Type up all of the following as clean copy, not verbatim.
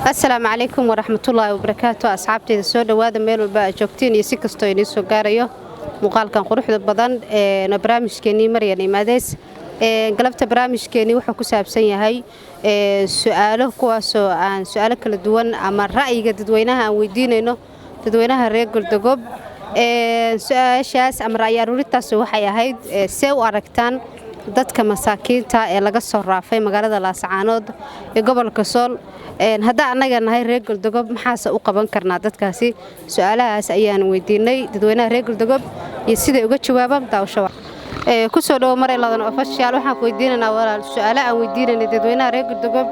السلام عليكم ورحمة الله وبركاته أصحابتي السوداء وهذا ميل وباجوكتين يسكستو ينسو قاريو مقال كان قروح البضان نبرامج كيني مرياني ماديس قلبت برامج كيني وحو كسابسن يهي سؤاله كواسو عن سؤالك لدوان أما الرأي قد دوينها ويدينينو تدوينها ريقل دقوب سؤاشاس أما رأي روريتاس وحي هيد سيو أركتان dadka masaakiinta ee laga soo raafay magaalada Laascaanood ee gobolka Sool hadda anaga nahay reer Galdogob maxaa u qaban karnaa dadkaasi su'aalahaas ayaan weydiinay dadweynaha reer Galdogob iyo sida uga jawaabaan daawasho ku soo dhaw maray ladan official waxaan ku weydiinanaa walaal su'aalaha aan weydiinay dadweynaha reer Galdogob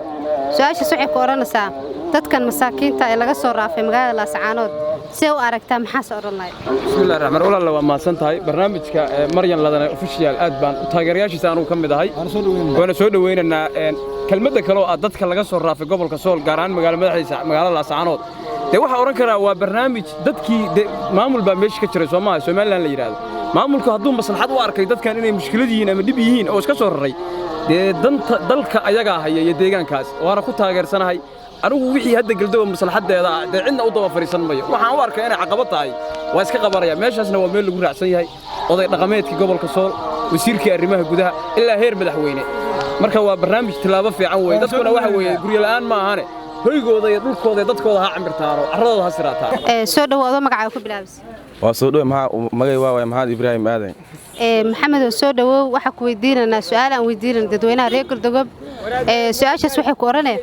su'aashaas waxay ku oranaysaa dadkan masaakiinta ee laga soo raafay magaalada Laascaanood سو أركتها محاس أورلاي. بسم الله الرحمن الرحيم. والله ما سنتهاي برنامجك مريم لدنا أوفيشيال أدبان تاجرياشي سانو كم بدهاي. وأنا سود وين إن كلمة كلو أدت كلا جسر رافق قبل كسول قارن مقال مدحيس مقال لاسعانود. ده واحد أورنكرا وبرنامج دتكي معمول بمشي كتير سوما سومال اللي يراد. معمول كهدوم بس الحد وارك دت كان إني مشكلة دينا من دبيين أو كسر الري. ده دلك أيجا هي يديجان كاس وأنا كنت تاجر سنة هاي. أنا وحي هذا قلدوا مصلحة ده عندنا أوضة فريسان مية وحنا وارك أنا عقبتها هاي واسك قبرية ماشي أصلا وميل اللي جرع سيء هاي وضع رقمات كي قبل كسول ويصير كأرمها جودها إلا هير مدحوينه مركوا برنامج تلابة في عوي دتكونا واحد ويقولي الآن ما هاني هاي جودة يدور كودة دتكونا ها عمر تارو عرضها سراتها سود هو مقعد كبلابس وسود مع مجيء ومع إبراهيم آدم محمد سود هو واحد ويدينا سؤال عن ويدينا dadweynaha reer Galdogob su'aashaas waxay ku oranay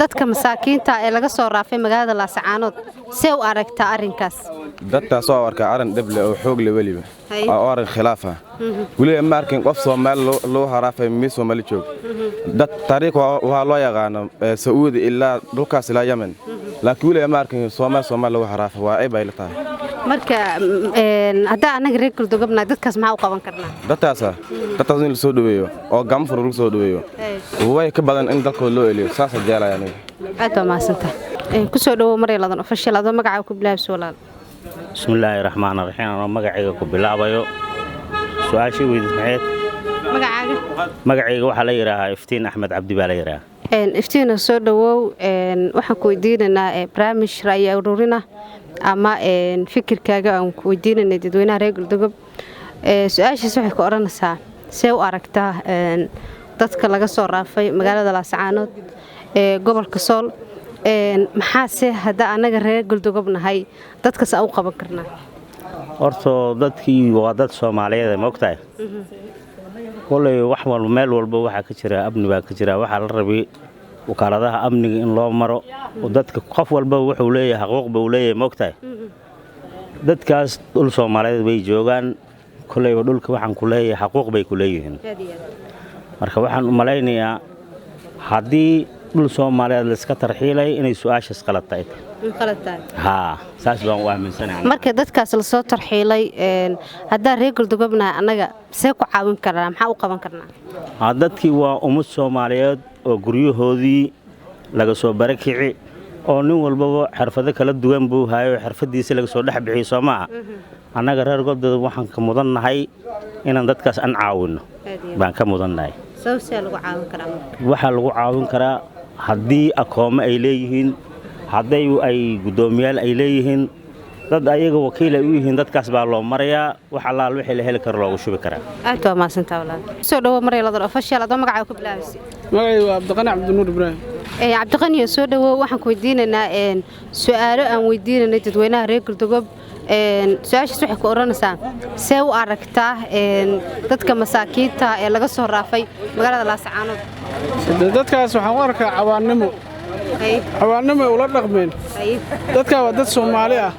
dadka masaakiinta ee laga soo raafay magaalada Laascaanood see u aragtaa arinkaas dadka soo warka arin dable oo xoog leh waliba oo arin khilaafa waliba ma arkin qof Soomaali loo haraafay mi Soomaali joog dad taariikh waa loo yaqaan Saudi ilaa dhulkaas ilaa Yemen laakiin waliba ma arkin Soomaali loo haraafay waa ay bayla tahay marka hadda anaga reer Galdogoobna dadkaas maxaa u qaban karnaa dadkaas in la soo dhaweeyo oo gamfur lagu soo dhaweeyo way ka badan in dalkooda loo eliyo saas jeelayaan aad ma santa ku soo dhawo maray ladan official adoo magaca ku bilaabso walaal bismillaahir rahmaanir rahiim ana magacayga ku bilaabayo su'aashii weydiisay magacayga waxa la yiraahdaa Iftiin Axmed Cabdi baa la yiraahdaa iftiin soo dhawo waxaan ku weydiinanaa barnaamij ra'yi ururina ama fikirkaaga aan ku weydiinanay dadweynaha reer Galdogob su'aashaas waxay ku oranaysaa see u aragtaa dadka laga soo raafay magaalada Laascaanood ee gobolka Sool maxaa hadda anaga reer Galdogob nahay dadkaas u qaban karnaa horto dadkii waa dad Soomaaliyeed ma ogtahay kulay wax walba meel walba waxa ka jira amni baa ka jira waxa la rabay wakaaladaha amniga in loo maro oo dadka qof walba wuxuu leeyahay xuquuq buu leeyahay ma ogtahay dadkaas dhul Soomaaliyeed bay joogan kulay dhulka waxaan ku leeyahay xuquuq bay ku leeyihiin marka waxaan u maleynayaa haddii dhul Soomaaliyeed la iska tarxiilay inay su'aashaas qalatay ها ساس بان واهمنسanahay marka dadkaas la soo tarxiilay hadda reer Galdogoobna anaga see ku caawin karnaa maxaa u qaban karnaa dadkii waa ummad Soomaaliyeed oo guryahoodii laga soo barakici oo nin walba xirfado kala duwan buu hayo xirfadiisa laga soo dhaxbixi Soomaa anaga reer Galdogob waxaan ka mudannahay inaan dadkaas aan caawino baan ka mudannahay sababta lagu caawin karaa waxa lagu caawin karaa haddii akooma ay leeyihiin hadday ay gudoomiyaal ay leeyihiin dad ayaga wakiil ay u yihiin dadkaas baa loo marayaa wax allaal wixii la heli karo loogu shubi karaa aad waa maasanta walaal soo dhawo maray ladan official adoo magaca ku bilaabay magacaygu waa Cabdiqani Cabdinuur Ibraahim Cabdiqani soo dhawo waxaan ku weydiinanaa su'aalo aan weydiinanay dadweynaha reer Galdogob su'aashaas waxay ku oranaysaa see u aragtaa dadka masaakiinta ee laga soo raafay magaalada Laascaanood dadkaas waxaan u arkaa cawaanimo حوالنا ولا رقمين dadka waa dad Soomaali ah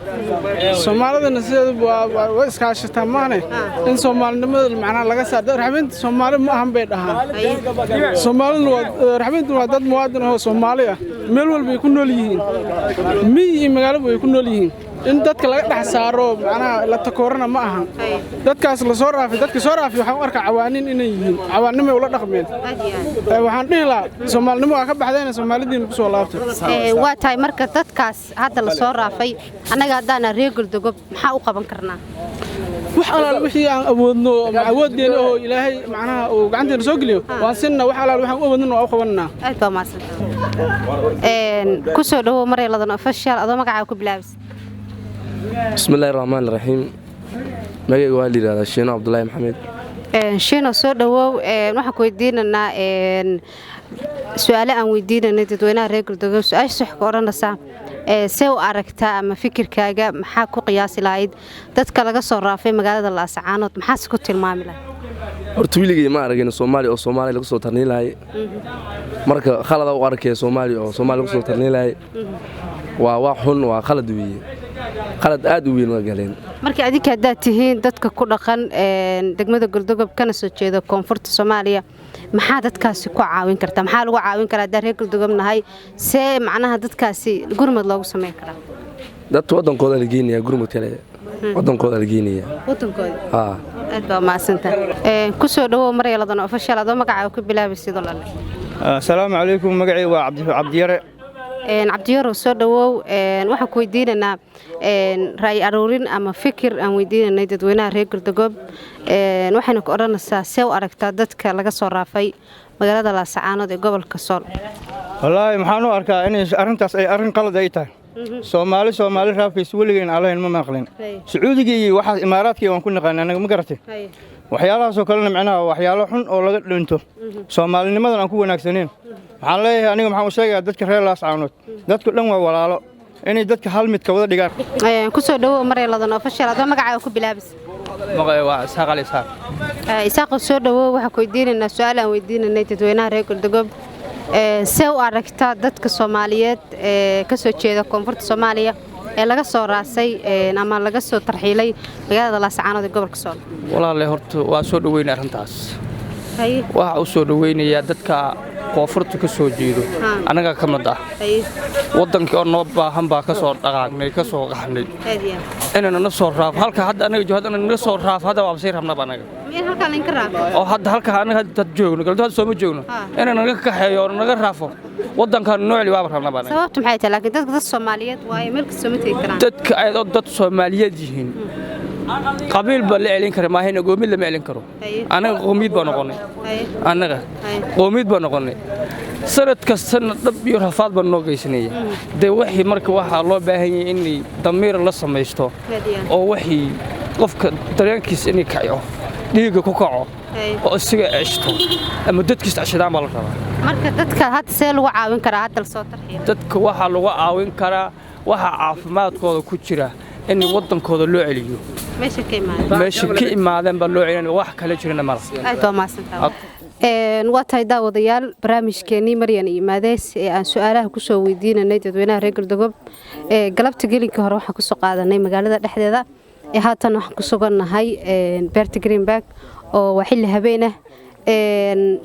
Soomaalidana sidoo waa iskaashataa maane in Soomaalinimada macna laga saaro raxminta Soomaali ma ahan bay dhahaan Soomaalina waa raxminta waa dad muwaadin ah Soomaali ah meel walba ay ku nool yihiin mii magaalo way ku nool yihiin in dadka laga dhax saaro macna la takoorana ma ahan dadkaas la soo raafay dadka soo raafay waxaan u arkaa cawaanin inay yihiin cawaanimo wala dhaqmeen waxaan dhihi lahaa Soomaalinimo ka baxdayna Soomaalidiin ku soo laabtay waa tahay marka dadkaas hadda la soo raafay anaga hadana reer Galdogob maxaa u qaban karnaa wax alaal wixii aan awoodno awooddeena oo Ilaahay macnaha oo gacanteena soo geliyo waan sinna wax alaal waxaan u awoodno oo qabanna aad baa maasanta ku soo dhawow Maryan official adoo magacaaga ku bilaabis bismillahir rahmaanir rahiim magacaygu waa liiraa Sheeno Abdullaahi Maxamed Sheeno soo dhawow waxaan ku weydiinanaa su'aalo aan weydiinanay dadweynaha reer Galdogob su'aasha wax ka oranaysa see u aragtaa ama fikirkaaga maxaa ku qiyaasi lahayd dadka laga soo raafay magaalada Laascaanood maxaas ku tilmaami lahayd horta wiligay ma aragin Soomaali lagu soo tarniilay marka khalada u arkay Soomaali lagu soo tarniilay waa xun waa khalad weeye khalad aad u weyn waa galeen markii adinka hadda tihiin dadka ku dhaqan degmada Galdogob kana soo jeeda koonfurta Soomaaliya maxaa dadkaasi ku caawin kartaa maxaa lagu caawin karaa reer Galdogob nahay see macnaha dadkaasi gurmad loogu sameyn karaa dadka wadankooda la geenayaa gurmad kale wadankooda la geenayaa aad baa maasanta ku soo dhawow Maryan official adoo magacaaga ku bilaabay sidoo lale assalaamu calaykum magacaygu waa Cabdiyare Cabdiyare soo dhawow waxaan ku weydiinanaa raay aruurin ama fikir aan weydiinanay dadweynaha reer Galdogob waxayna ku oranaysaa see u aragtaa dadka laga soo raafay magaalada Laascaanood ee gobolka Sool wallaahi maxaan u arkaa in arrintaas ay arrin qalad ay tahay Soomaali raafis weligeena Allahin ma maqlin Sacuudiga iyo waxa Imaaraadka waan ku naqaan anaga ma garatay waxyaalahaas oo kale macnaha waxyaalo xun oo laga dhinto Soomaalinimadan aan ku wanaagsaneen waxaan leeyahay aniga maxaan u sheegaa dadka reer Laascaanood dadku dhan waa walaalo inay dadka hal mid ka wada dhigaan ku soo dhawow Maryan official adoo magacaaga ku bilaabis magacaygu waa Isaaq soo dhawow waxaan ku weydiinanaa su'aal aan weydiinanay dadweynaha reer Galdogob see u aragtaa dadka Soomaaliyeed ka soo jeeda koonfurta Soomaaliya ee laga soo raasay ama laga soo tarxiilay magaalada Laascaanood ee gobolka Sool walaalle horta waa soo dhaweynaa arrintaas waxa u soo dhaweynayaa dadka koonfurta ka soo jeedo anaga ka mid ah wadankii oo noo baahan baa ka soo dhaqaagnay ka soo qaxnay inana soo raaf halka hadda anaga joohadana naga soo raaf hadda waa sii rabnaa anaga halka in ka raafo oo hadda halka anaga dad joogno galdood soo ma joogno inana naga kaxeeyo naga raafo wadankan noocli waa rabnaa anaga sababtu maxay tahay laakiin dadka Soomaaliyeed waa meel ka soo matay karaan dadka ay dad Soomaaliyeed yihiin qabiil ba la celin kara ma hayna goomid lama celin karo anaga qoomid baa noqonay anaga qoomid baa noqonay sanad kastana dab iyo rafaad baa noo geysanaya wixii marka waxa loo baahan yahay in damiir la sameesto oo wixii qofka dareenkiisa inay kaco dhiiga ku kaco oo isaga ceshto ama dadkiisa ashadaan baa la rabaa marka dadka hadda see lagu caawin karaa hadda soo tarxiil dadka waxa lagu caawin karaa waxa caafimaadkooda ku jira in wadankooda loo celiyo meesha ka imaadeen baa loo celin wax kale jirana ma laha waa tahay daawadayaal barnaamijkeenii Maryan iyo Maadeys ee aan su'aalaha ku soo weydiinanay dadweynaha reer Galdogob galabta gelinka hore waxaan ku soo qaadanay magaalada dhexdeeda haatan waxaan ku sugannahay beerta Greenberg oo waa xilli habeen ah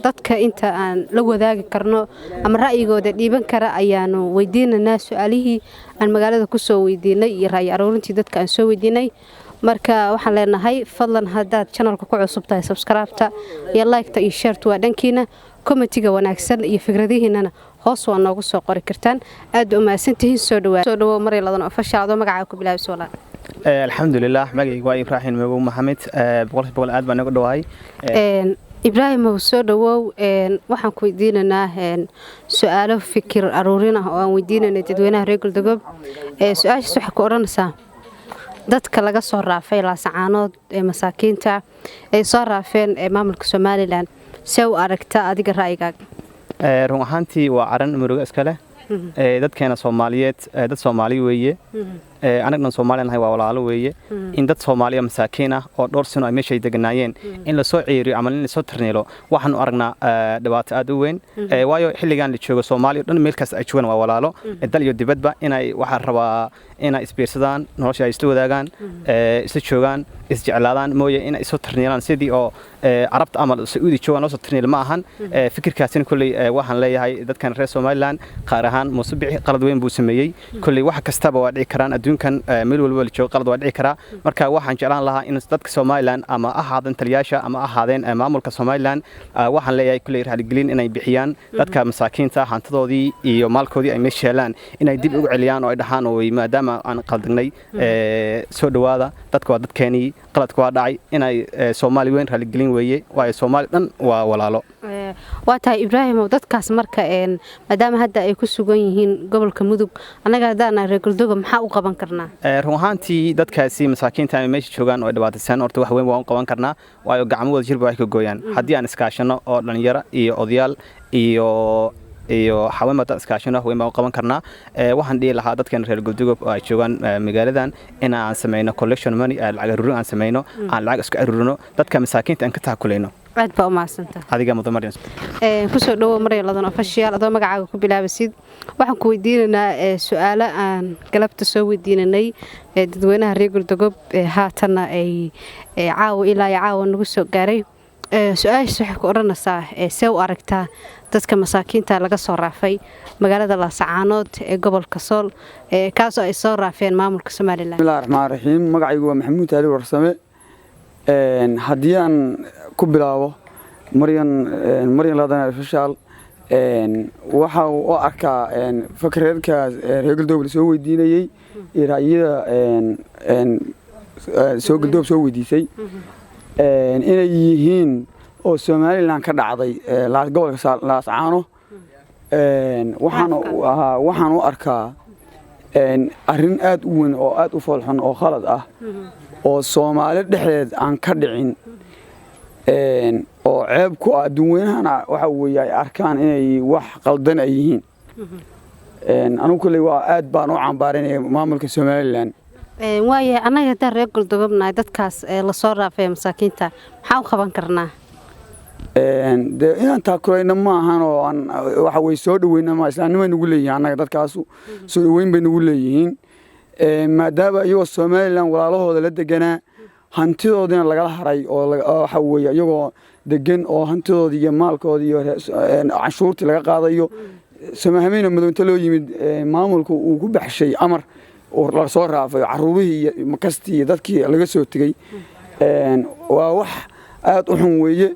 dadka inta aan la wadaagi karno ama ra'yigooda dhiiban kara ayaanu weydiinanaa su'aalihii aan magaalada ku soo weydiinay iyo raay aruurintii dadka aan soo weydiinay marka waxaan leenahay fadlan hadaad channelka ku cusub tahay subscribe-ta iyo like-ta iyo share-ta waa dhankiina commentiga wanaagsan iyo fikradihiinana hoos waa noogu soo qori kartaan aad u mahadsantihiin soo dhawow Maryan official adoo magacaaga ku bilaabis walaa alxamdulillaah magacaygu waa Ibrahim Magow Maxamed boqol aad baan ugu dhawahay Ibrahim soo dhawow waxaan ku weydiinanaa su'aalo fikir aruurin ah oo aan weydiinanay dadweynaha reer Galdogob su'aashaas waxa ku oranaysaa dadka laga soo raafay Laascaanood ee masaakiinta ay soo raafeen maamulka Soomaaliland see u aragtaa adiga ra'yigaaga run ahaantii waa arin murugo iska leh dadkeena Soomaaliyeed dad Soomaali weeye anagna Soomaaliyan waa walaalo weeye in dad Soomaaliya masaakiin ah oo dhowr sano ay meesha deganaayeen in la soo ciiriyo ama in la soo tarniilo waxaan u aragnaa dhibaato aad u weyn waayo xilligan la joogo Soomaaliya dhan meel kasta ay joogaan waa walaalo dal iyo dibadba inay waxa rabaa inay isbiirsadaan nolosha ay isla wadaagaan isla joogaan isjeclaadaan mooye inay soo tarniilaan sidii oo Arabta ama Sacuudi joogaan loo soo tarniil ma ahan fikirkaasina kulli waxaan leeyahay dadkan reer Soomaaliland qaar ahaan musubici qalad weyn buu sameeyay kulli wax kastaba waa dhici karaan adduunkan meel walba la joogo qalad waa dhici karaa marka waxaan jeclaan lahaa in dadka Soomaaliland ama ahaadeen taliyaasha ama ahaadeen maamulka Soomaaliland waxaan leeyahay kulli raaligelin inay bixiyaan dadka masaakiinta hantadoodii iyo maalkoodii ay meesha helaan inay dib ugu celiyaan oo ay dhaxaan oo maadaama aan qaldanay soo dhawaada dadka waa dadkeenii qaladku waa dhacay inay Soomaali weyn raaligelin weeye waayo Soomaali dhan waa walaalo waa tahay Ibraahim oo dadkaas marka maadaama hadda ay ku sugan yihiin gobolka Mudug anaga hadana reer Galdoga maxaa u qaban karnaa run ahaantii dadkaasi masaakiinta ay meesha joogaan oo dhibaataysan horta wax weyn waan u qaban karnaa waayo gacmahooda jirba ay ka gooyaan haddii aan iskaashano oo dhalinyaro iyo odayaal iyo haweenka iskaashano weyn baan u qaban karnaa waxaan dhihi lahaa dadkan reer Galdoga oo ay joogaan magaaladan in aan sameeyno collection money lacag ururin aan sameeyno aan lacag isku ururino dadka masaakiinta aan ka taakuleeno aad baa u maasanta adiga mudan Maryam ku soo dhawo Maryam ladan official adoo magacaaga ku bilaabasid waxaan ku weydiinaynaa su'aalo aan galabta soo weydiinanay dadweynaha reer Galdoga haatana ay caawa ilaa caawa nagu soo gaaray su'aasha waxa ku oranaysaa see u aragtaa dadka masaakiinta laga soo raafay magaalada Laascaanood ee gobolka Sool kaas oo ay soo raafeen maamulka Soomaaliland bismillaahir rahmaanir rahiim magacaygu waa Maxamuud Ali Warsame haddii aan ku bilaabo Maryam ladan official waxa uu arkaa fakreedka reer Galdoga soo weydiinayay raayida soo Galdoga soo weydiisay inay yihiin oo Soomaaliland ka dhacday gobolka Laascaano waxaan u arkaa arrin aad u weyn oo aad u foolxun oo khalad ah oo Soomaali dhexdeed aan ka dhicin oo ceeb ku ah dadweynahana waxa weeye ay arkaan inay wax qaldan ay yihiin anigu kulay waa aad baan u cambaarinay maamulka Soomaaliland waaye anaga hadda reer Galdoga dadkaas la soo raafay masaakiinta maxaa u qaban karnaa inaan taakulayna ma ahan oo waxa way soo dhaweynaa ma islaamnimo nagu leeyahay anaga dadkaas soo dhaweyn bay nagu leeyihiin maadaama iyagoo Soomaaliland walaalahooda la deganaa hantidoodina laga haray oo waxa weeye iyagoo degan oo hantidoodii iyo maalkoodii iyo canshuurtii laga qaadayo Soomaaliyeena madowta loo yimid maamulku uu ku baxshay amar oo la soo raafay caruurihii iyo makastii dadkii laga soo tagay waa wax aad u xun weeye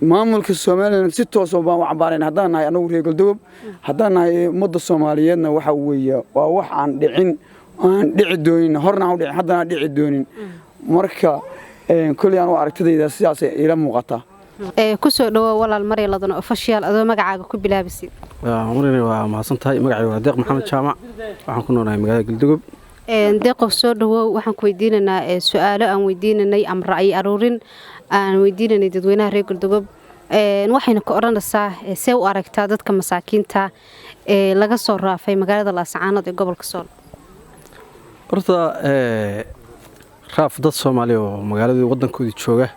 maamulka Soomaaliland si toos ah baan u cambaarayna haddaan nahay anagu reer Galdoga haddaan nahay ummadda Soomaaliyeedna waxa weeye waa wax aan dhici doonin horna aan dhicin haddana dhici doonin marka kulli aan u aragtidayda sidaas ila muuqata ku soo dhawo walaal Maryam ladan official adoo magacaaga ku bilaabasid Maryam waa mahadsantahay magacaygu waa Deeq Maxamed Jaamac waxaan ku noolahay magaalada Galdoga deeqo soo dhawo waxaan ku weydiinaynaa su'aalo aan weydiinanay ama ra'yi aruurin aan weydiinanay dadweynaha reer Galdoga waxayna ka oranaysaa see u aragtaa dadka masaakiinta laga soo raafay magaalada Laascaanood ee gobolka Sool horta raaf dad Soomaali oo magaalada wadankoodii jooga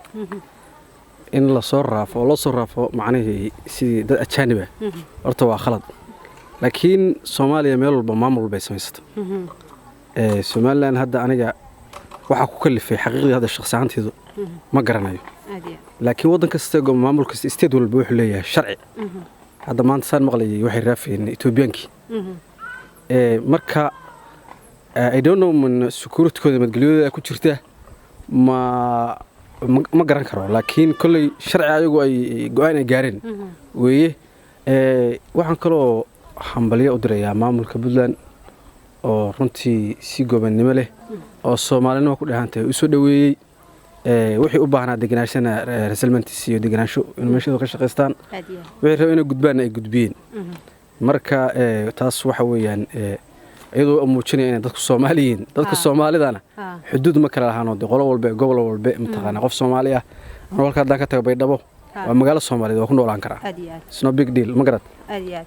in la soo raafo oo la soo raafo macnaheedu sidii dad ajaanib ah horta waa khalad laakiin Soomaaliya meel walba maamul bay samaysatay Soomaaliland hadda aniga waxa ku kalifay xaqiiqdii hadda shakhsi ahaanteedu ma garanayo laakiin wadan kasta oo maamul kasta state walba wuxuu leeyahay sharci hadda maanta saan maqlayay waxay raafeen Ethiopiankii marka I don't know man security-kooda madgaliyada ku jirta ma garan karo laakiin kulay sharci ayagu ay go'aan ay gaareen weeye waxaan kaloo hambalyo u dirayaa maamulka Puntland oo runtii si gobonnimo leh oo Soomaalnimo ku dhaantay u soo dhaweeyay wixii u baahnaa deganaashana resettlements iyo deganaansho in meeshooda ka shaqeystaan wixii rabeen inay gudbaan ay gudbiyeen marka taas waxa weeyaan iyadoo muujinaya in dadku Soomaaliyiin dadka Soomaalidana xuduud ma kala lahaano qolo walba gobol walba intaqaana qof Soomaali ah walka hadda ka tago Baydhabo waa magaalo Soomaaliyeed oo ku noolaan kara it's no big deal ma garad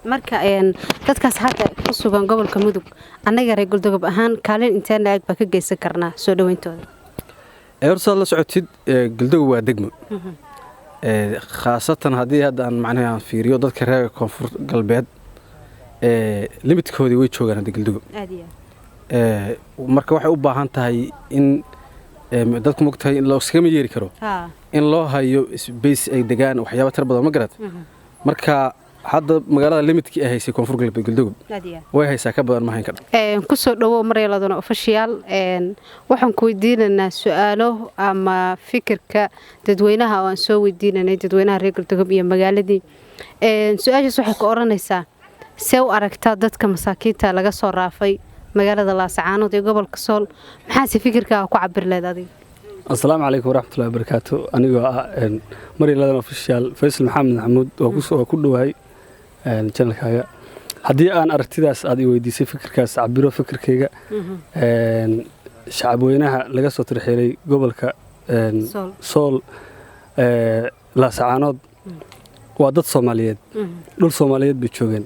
marka dadkaas hadda ku sugan gobolka Mudug anaga reer Galdoga ahaan kaalin intaan laag ba ka geysan karnaa soo dhaweyntooda horta la socotid Galdoga waa degmo khaasatan haddii hadda aan macnaha fiiriyo dadka reer koonfur galbeed limitkoodii way joogaan hadda Galdoga marka waxay u baahan tahay in dadku mogtahay in loo iskama yeeri karo in loo hayo space ay degaan waxyaabo tar badan ma garad marka hadda magaalada limitkii ay haysay koonfur galbeed Galdoga way haysaa ka badan ma hayn karo ku soo dhawo Maryam ladan official waxaan ku weydiinaynaa su'aalo ama fikirka dadweynaha oo aan soo weydiinanay dadweynaha reer Galdoga iyo magaaladii su'aashaas waxay ka oranaysaa see u aragtaa dadka masaakiinta laga soo raafay magaalada Laascaanood ee gobolka Sool maxaa si fikirkaaga ku cabir leedahay السلام عليكم ورحمة الله وبركاته أنا مري لدن أوفيشال فيصل محمد محمود وكل هاي channel كاجا haddii aan aragtidaas aad i weydiisay fikirkaas cabiro fikirkayga shacabweynaha laga soo tirxeelay gobolka sool laasacaanood waa dad Soomaaliyeed dhul Soomaaliyeed bay joogeen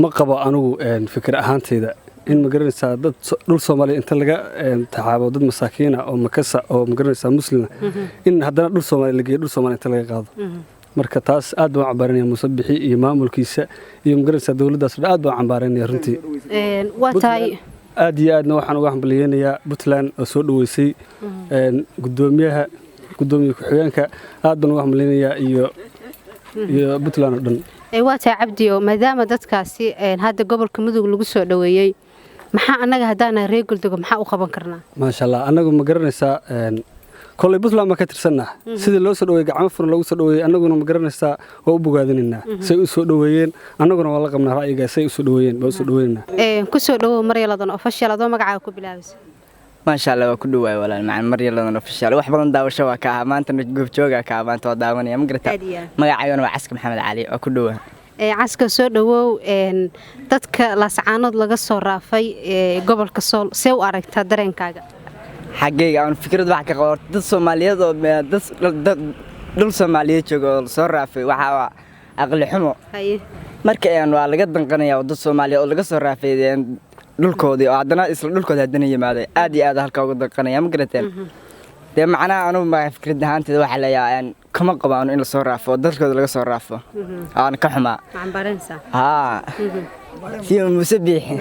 ma qabo anigu fikir ahaantayda in magaranaysaa dad dhul Soomaaliyeed inta laga taxaabo dad masaakiin ah oo makasa oo magaranaysaa muslima in haddana dhul Soomaaliyeed laga dhul Soomaaliyeed inta laga qaado marka taas aad baan cambaaranayaa Musabixi iyo maamulkiisa iyo magaranaysaa dawladdaas aad baan cambaaranayaa runtii waa tahay aad iyo aadna waxaan uga hambaliyeenayaa Puntland oo soo dhaweysay gudoomiye ku-xigeenka aad baan uga hambaliyeenayaa iyo Puntland oo dhan waa tahay Cabdi oo maadaama dadkaasi hadda gobolka Mudug lagu soo dhaweeyay maxaa anaga hadana reer Galdogob maxaa u qaban karnaa ma sha Allah anagu ma garanaysaa كل بطلع ما كترسنا سيد اللي وصل ويجع عمفر اللي وصل ويا أنا قلنا مقرنسا هو بقادننا سيوصل ويين أنا قلنا والله قمنا رأيك سيوصل ويين بوصل وينا كسر له مريا لدن أفشل هذا مقعد بلابس ما شاء الله كله ولا مع مريا لدن أفشل واحد من داور شواكها ما أنت نجيب شوكة كمان توداوني مقرتا مقعد وعسك محمد علي وكله عسكر soo dhawow dadka laascaanood laga soo raafay gobolka Sool see u aragtaa dareenkaaga xaqiiqo aan fikrad wax ka qabo dad Soomaaliyeed oo dad Soomaaliyeed joogo soo raafay waxa aqli xumo marka waa laga danqanayaa dad Soomaaliyeed oo laga soo raafay dhulkoodii oo haddana isla dhulkooda haddana yimaaday aad iyo aad halka uga danqanaya ma garateen de macnaha anu ma fikrad ahaanteeda waxa la yaabaa kama qabaan in la soo raafo dadkooda laga soo raafo aan ka xumaa cambaransa si Musabixi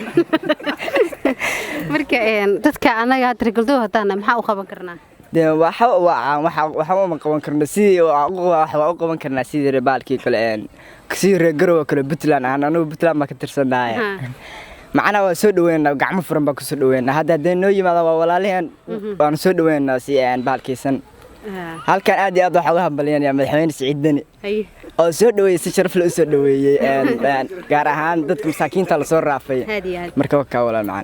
marka dadka anaga hadda Galdogob hadana maxaa u qaban karnaa de waxa ma qaban karnaa sidii waxa u qaban karnaa sidii rebaalkii kale si reegarow kale Puntland anagu Puntland ma ka tirsanahay macna waa soo dhaweynaa gacmo furan baa ku soo dhaweynaa hadda noo yimaado waa walaalaheen waan soo dhaweynaa si baalkiisan halkan aad iyo aad waxa uga hambaliyeenaya madaxweyne Siciid Dani oo soo dhaweeyay si sharaf leh u soo dhaweeyay gaar ahaan dadka masaakiinta la soo raafay marka ka walaal macna